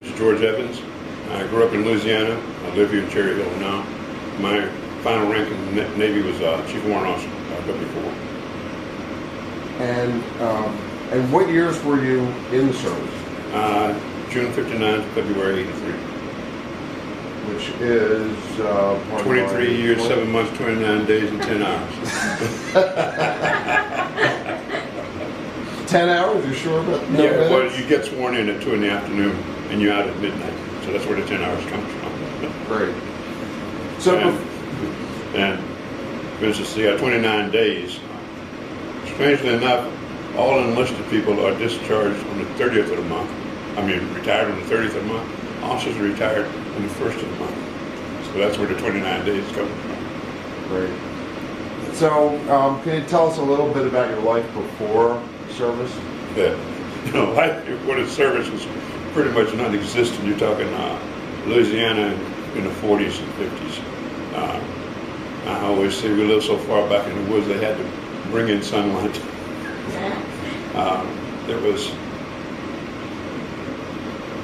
George Evans. I grew up in Louisiana. I live here in Cherry Hill now. My final rank in the Navy was Chief Warrant Officer, W4. And what years were you in the service? June 59 to February 83. Which is 23 years, 7 months, 29 days, and 10 hours. 10 hours? You sure about that? Yeah, well, you get sworn in at 2 in the afternoon, and you're out at midnight. So that's where the 10 hours comes from. Great. So, and for instance, 29 days. Strangely enough, all enlisted people are discharged on the 30th of the month. I mean, retired on the 30th of the month. Officers are retired on the 1st of the month. So that's where the 29 days come from. Great. So, can you tell us a little bit about your life before service? Yeah. Life before the service was pretty much non-existent. You're talking Louisiana in the 40s and 50s. I always say we lived so far back in the woods they had to bring in sunlight. It was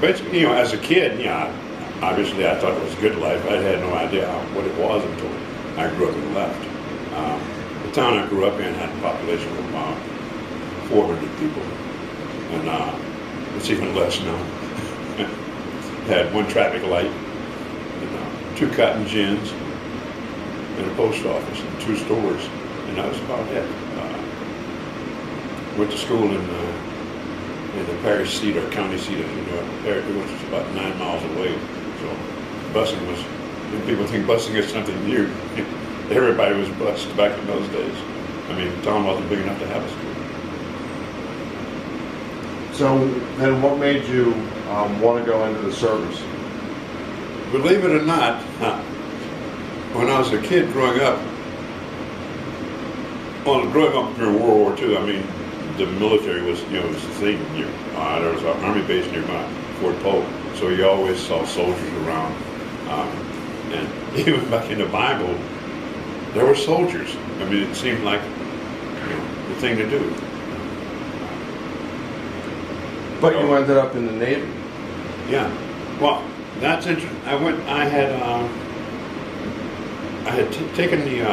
basically, as a kid, obviously I thought it was a good life. I had no idea what it was until I grew up and left. The town I grew up in had a population of about 400 people, and it's even less now. Had one traffic light, and 2 cotton gins, and a post office, and 2 stores, and that was about it. Went to school in the parish seat or county seat, as you know, which was about 9 miles away. So busing was, when people think busing is something new, everybody was bused back in those days. I mean, the town wasn't big enough to have a school. So then what made you want to go into the service? Believe it or not, when I was a kid growing up during World War II, I mean, the military was the thing. There was an army base nearby, Fort Polk, so you always saw soldiers around. And even back in the Bible, there were soldiers. I mean, it seemed like the thing to do. But you ended up in the Navy. Yeah. Well, that's interesting. I had taken the.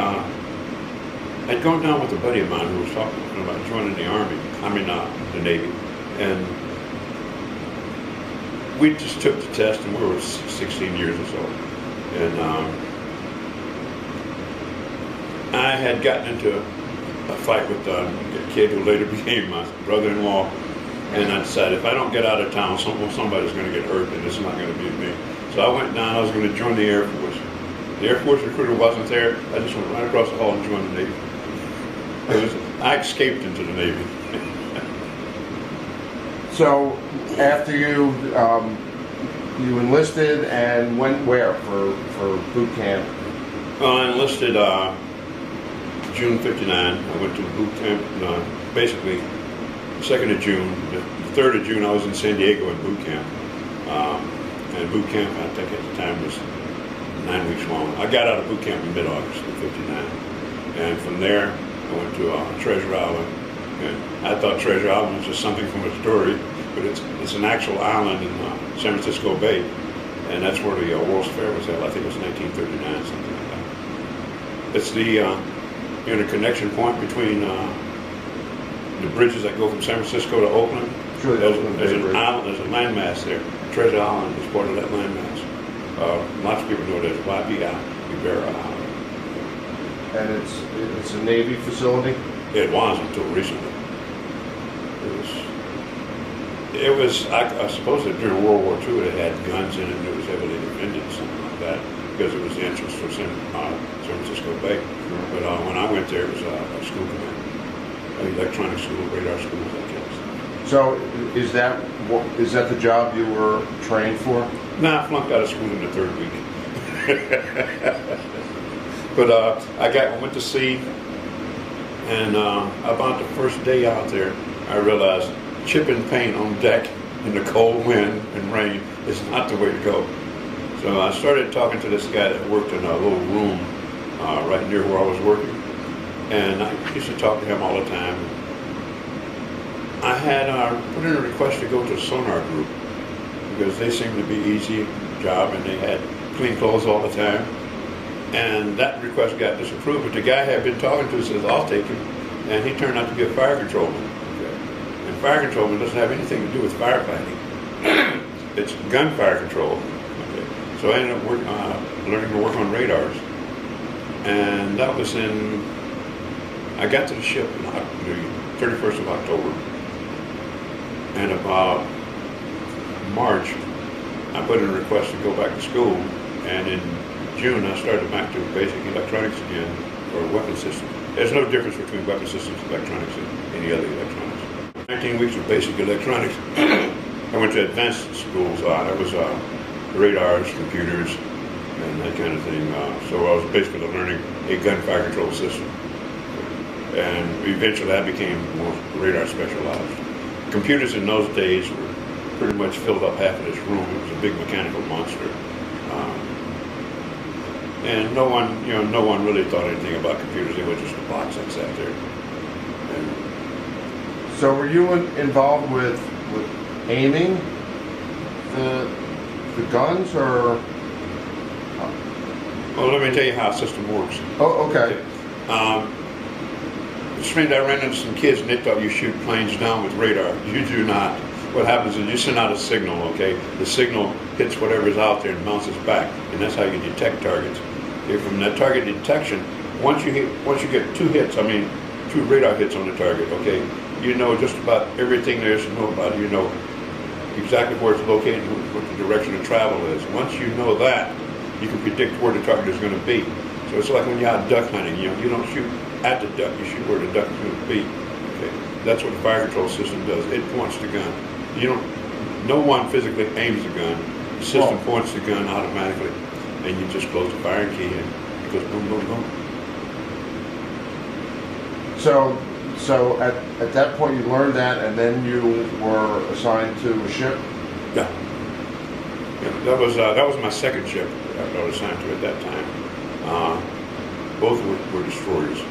I'd gone down with a buddy of mine who was talking about joining the Army. The Navy, and we just took the test, and we were 16 years or so, and I had gotten into a fight with a kid who later became my brother-in-law, and I decided if I don't get out of town, somebody's going to get hurt, and it's not going to be me. So I went down. I was going to join the Air Force. The Air Force recruiter wasn't there. I just went right across the hall and joined the Navy. I escaped into the Navy. So after you enlisted and went where for boot camp? Well, I enlisted June 59. I went to boot camp. Basically, the 2nd of June. The 3rd of June, I was in San Diego at boot camp. And boot camp, I think at the time, was 9 weeks long. I got out of boot camp in mid-August of 59. And from there, I went to Treasure Island. And I thought Treasure Island was just something from a story, but it's an actual island in San Francisco Bay. And that's where the World's Fair was held. I think it was 1939, something like that. It's the connection point between the bridges that go from San Francisco to Oakland. Sure, there's an island, there's a landmass there. Treasure Island is part of that landmass. Lots of people know it as Iberia Island. And it's a Navy facility? It was until recently. It was. I suppose that during World War II it had guns in it and it was heavily defended, something like that, because it was the entrance for San Francisco Bay. But when I went there, it was a school command, electronic school, radar school, that kind of stuff. So is that the job you were trained for? No, I flunked out of school in the 3rd week. But I went to sea, and about the first day out there, I realized chipping paint on deck in the cold wind and rain is not the way to go. So I started talking to this guy that worked in a little room right near where I was working, and I used to talk to him all the time. I had put in a request to go to a sonar group because they seemed to be easy job and they had clean clothes all the time. And that request got disapproved, but the guy I had been talking to says, I'll take him, and he turned out to be a fire controlman. Okay. And fire controlman doesn't have anything to do with firefighting. It's gunfire control. Okay. So I ended up learning to work on radars. And that was I got to the ship on the 31st of October. And about March, I put in a request to go back to school. And in June, I started back to basic electronics again, or weapon systems. There's no difference between weapon systems, electronics, and any other electronics. 19 weeks of basic electronics. I went to advanced schools. That was radars, computers, and that kind of thing. So I was basically learning a gunfire control system. And eventually I became more radar specialized. Computers in those days were pretty much filled up half of this room. It was a big mechanical monster. And no one really thought anything about computers. It was just a box that sat there. And so were you involved with aiming the guns, or? Well, let me tell you how a system works. Oh, okay. Which means I ran into some kids and they thought you shoot planes down with radar. You do not. What happens is you send out a signal, okay? The signal hits whatever's out there and bounces back, and that's how you detect targets. Okay, from that target detection, once you get two radar hits on the target, okay, you know just about everything there is to know about it. You know exactly where it's located, what the direction of travel is. Once you know that, you can predict where the target is going to be. So it's like when you're out duck hunting, you don't shoot at the duck, you shoot where the duck is going to be. Okay, that's what the fire control system does. It points the gun. No one physically aims the gun. The system points the gun automatically, and you just close the firing key and it goes boom, boom, boom. So at that point you learned that, and then you were assigned to a ship? Yeah. That was my second ship that I was assigned to at that time. Both were destroyers.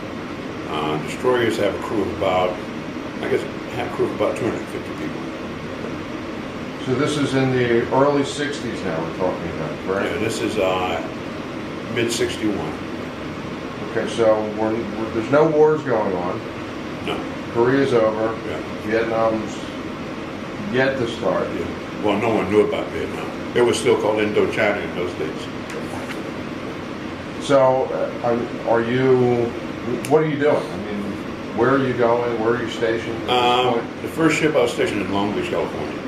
Destroyers have a crew of about 250 people. So this is in the early 60s now we're talking about, right? Yeah, this is mid-61. Okay, so there's no wars going on. No. Korea's over. Yeah. Vietnam's yet to start. Yeah. Well, no one knew about Vietnam. It was still called Indochina in those days. So, what are you doing? I mean, where are you going? Where are you stationed at this point? The first ship I was stationed in Long Beach, California.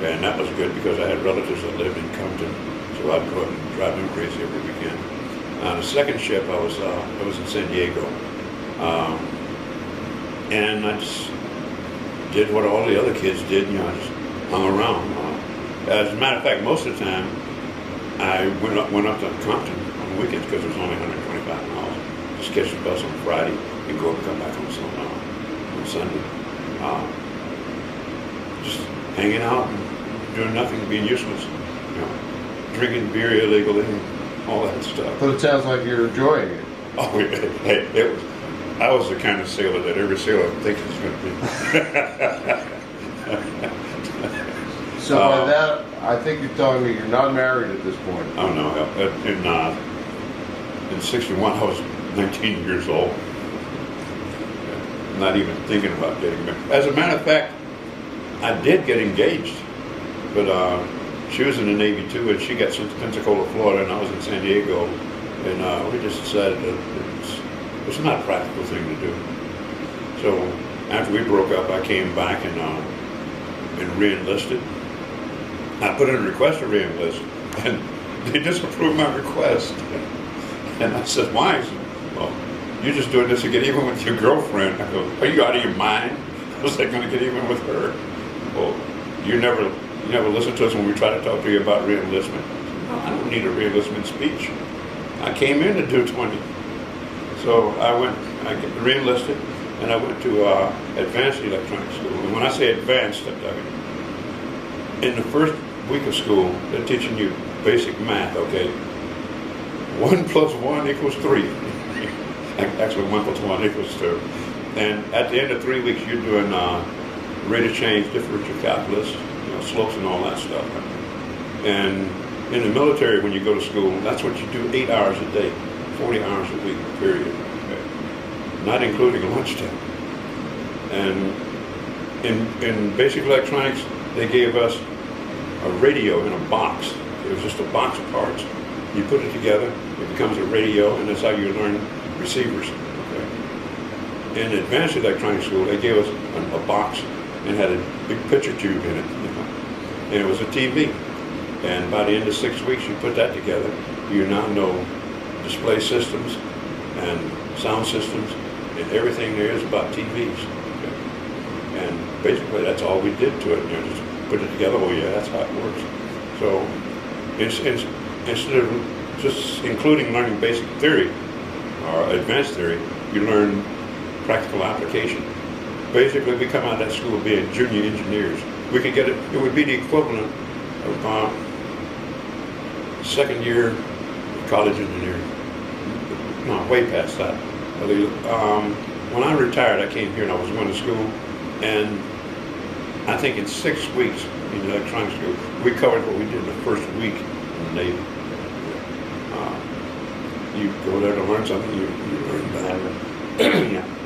And that was good because I had relatives that lived in Compton, so I'd go out and drive them crazy every weekend. The second ship, I was in San Diego. And I just did what all the other kids did, I just hung around. As a matter of fact, most of the time, I went up to Compton on weekends because it was only 125 miles. Just catch the bus on Friday and go up and come back on Sunday. Just hanging out and doing nothing, being useless. Drinking beer illegally and all that stuff. But it sounds like you're enjoying it. Oh, hey, I was the kind of sailor that every sailor thinks he's going to be. So by that, I think you're telling me you're not married at this point. Oh no, in '61 I was 19 years old. Not even thinking about getting married. As a matter of fact, I did get engaged, but she was in the Navy too, and she got sent to Pensacola, Florida, and I was in San Diego, and we just decided that it's not a practical thing to do. So after we broke up, I came back and re-enlisted. I put in a request to re-enlist, and they disapproved my request. And I said, why? I said, well, you're just doing this to get even with your girlfriend. I go, are you out of your mind? I was like, going to get even with her? Well, you never listen to us when we try to talk to you about re-enlistment. No, I don't need a re-enlistment speech. I came in to do 20. So I re-enlisted, and I went to advanced electronics school. And when I say advanced, in the first week of school, they're teaching you basic math, okay? 1 plus 1 equals 3. Actually, 1 plus 1 equals 2. And at the end of 3 weeks, you're doing rate of change, differential calculus, slopes and all that stuff. And in the military, when you go to school, that's what you do 8 hours a day, 40 hours a week, period. Okay. Not including lunchtime. And in basic electronics, they gave us a radio in a box. It was just a box of parts. You put it together, it becomes a radio, and that's how you learn receivers. Okay. In advanced electronics school, they gave us a box and had a big picture tube in it, and it was a TV. And by the end of 6 weeks, you put that together, you now know display systems and sound systems and everything there is about TVs. Okay. And basically, that's all we did to it. Just put it together. Oh yeah, that's how it works. So instead of just including learning basic theory or advanced theory, you learn practical application. Basically, we come out of that school being junior engineers. We could get it. It would be the equivalent of second year college engineering. No, way past that. When I retired, I came here and I was going to school, and I think in 6 weeks in electronics school, we covered what we did in the first week in the Navy. You go there to learn something, you learn that. Yeah.